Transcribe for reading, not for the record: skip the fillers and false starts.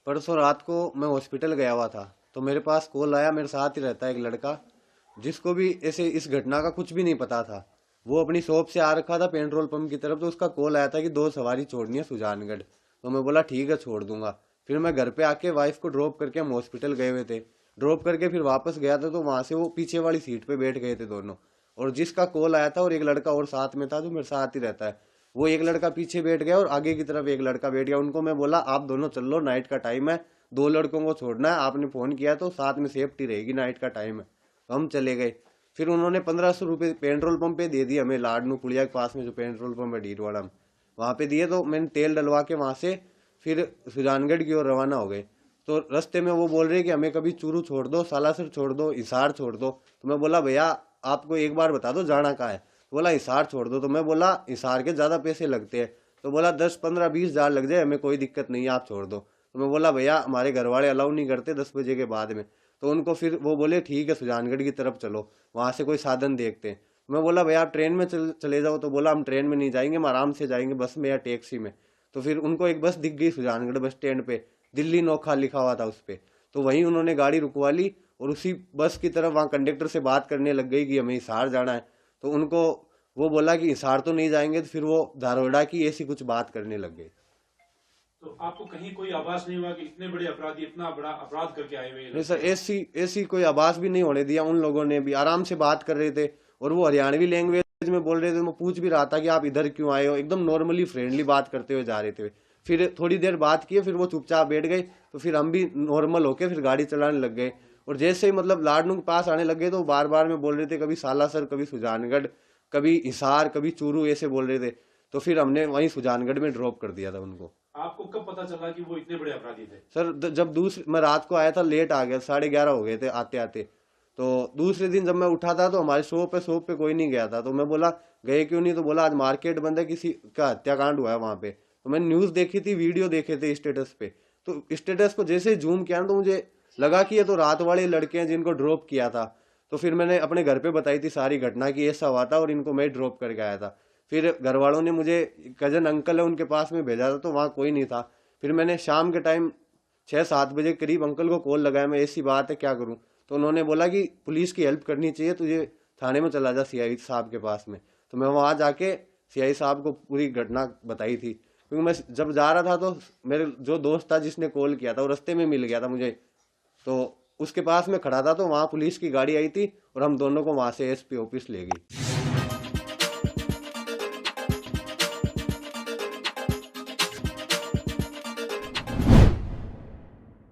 परसों रात को मैं हॉस्पिटल गया हुआ था, तो मेरे पास कॉल आया। मेरे साथ ही रहता है एक लड़का, जिसको भी ऐसे इस घटना का कुछ भी नहीं पता था। वो अपनी शॉप से आ रखा था पेट्रोल पंप की तरफ, तो उसका कॉल आया था कि 2 सवारी छोड़नी है सुजानगढ़। तो मैं बोला ठीक है, छोड़ दूंगा। फिर मैं घर पे आके वाइफ को ड्रॉप करके हम हॉस्पिटल गए हुए थे। ड्रॉप करके फिर वापस गया था, तो वहां से वो पीछे वाली सीट पे बैठ गए थे दोनों। और जिसका कॉल आया था और एक लड़का और साथ में था जो मेरे साथ ही रहता है, वो एक लड़का पीछे बैठ गया और आगे की तरफ एक लड़का बैठ गया। उनको मैं बोला आप दोनों चल लो, नाइट का टाइम है, 2 लड़कों को छोड़ना है, आपने फोन किया तो साथ में सेफ्टी रहेगी, नाइट का टाइम है। तो हम चले गए। फिर उन्होंने 1500 रुपये पेट्रोल पंप पे दे दिए हमें, लाडनू कुड़िया के पास में जो पेट्रोल पंप है डीडवाड़ा में, वहां पे दिए। तो मैंने तेल डलवा के वहां से फिर सुजानगढ़ की ओर रवाना हो गए। तो रास्ते में वो बोल रहे कि हमें कभी चूरू छोड़ दो, सालासर छोड़ दो, हिसार छोड़ दो। तो मैं बोला भैया आपको एक बार बता दो जाना कहाँ है। तो बोला हिसार छोड़ दो। तो मैं बोला हिसार के ज़्यादा पैसे लगते हैं। तो बोला 10, 15, 20 हज़ार लग जाए, हमें कोई दिक्कत नहीं है, आप छोड़ दो। तो मैं बोला भैया हमारे घर वाले अलाउ नहीं करते 10 बजे के बाद में। तो उनको फिर वो बोले ठीक है सुजानगढ़ की तरफ चलो, वहाँ से कोई साधन देखते हैं। मैं बोला भैया आप ट्रेन में चले जाओ। तो बोला हम ट्रेन में नहीं जाएंगे, हम आराम से जाएंगे बस में या टैक्सी में। तो फिर उनको एक बस दिख गई सुजानगढ़ बस स्टैंड पे, दिल्ली नोखा लिखा हुआ था उस पे। तो वहीं उन्होंने गाड़ी रुकवा ली और उसी बस की तरफ वहाँ कंडक्टर से बात करने लग गई कि हमें हिसार जाना है। तो उनको वो बोला कि हिसार तो नहीं जाएंगे। तो फिर वो धारोड़ा की ऐसी कुछ बात करने लग गए। तो आपको कहीं कोई आभास नहीं हुआ कि इतने बड़े अपराधी इतना बड़ा अपराध करके आए हुए ये नहीं लड़के सर, हैं? ऐसी ऐसी कोई आवाज भी नहीं होने दिया। उन लोगों ने भी आराम से बात कर रहे थे और वो हरियाणवी लैंग्वेज में बोल रहे थे। मैं पूछ भी रहा था कि आप इधर क्यों आए हो, एकदम नॉर्मली फ्रेंडली बात करते हुए जा रहे थे। फिर थोड़ी देर बात किए, फिर वो चुपचाप बैठ गए। तो फिर हम भी नॉर्मल होके फिर गाड़ी चलाने लग गए। और जैसे ही मतलब लाडनू के पास आने लग गए, तो बार बार में बोल रहे थे कभी सालासर, कभी सुजानगढ़, कभी हिसार, कभी चूरू, ऐसे बोल रहे थे। तो फिर हमने वहीं सुजानगढ़ में ड्रॉप कर दिया था उनको। आपको कब पता चला कि वो इतने बड़े अपराधी थे? सर जब दूसरे मैं रात को आया था, लेट आ गया, 11:30 हो गए थे आते आते। तो दूसरे दिन जब मैं उठा था तो हमारे शॉप पे कोई नहीं गया था। तो मैं बोला गए क्यों नहीं। तो बोला आज मार्केट बंद है, किसी का हत्याकांड हुआ है वहां पे। तो मैंने न्यूज़ देखी थी, वीडियो देखे थे स्टेटस पे। तो स्टेटस को जैसे जूम किया ना, तो मुझे लगा कि ये तो रात वाले लड़के हैं जिनको ड्रॉप किया था। तो फिर मैंने अपने घर पे बताई थी सारी घटना की ऐसा हुआ था और इनको मैं ड्रॉप करके आया था। फिर घर वालों ने मुझे, कजन अंकल है उनके पास में भेजा था, तो वहाँ कोई नहीं था। फिर मैंने शाम के टाइम 6-7 बजे करीब अंकल को कॉल लगाया, मैं ऐसी बात है क्या करूं। तो उन्होंने बोला कि पुलिस की हेल्प करनी चाहिए तुझे, थाने में चला जा सीआई साहब के पास में। तो मैं वहां जाके सीआई साहब को पूरी घटना बताई थी। क्योंकि मैं जब जा रहा था तो मेरे जो दोस्त था जिसने कॉल किया था वो रास्ते में मिल गया था मुझे। तो उसके पास में खड़ा था, तो वहाँ पुलिस की गाड़ी आई थी और हम दोनों को वहाँ से एसपी ऑफिस ले गई।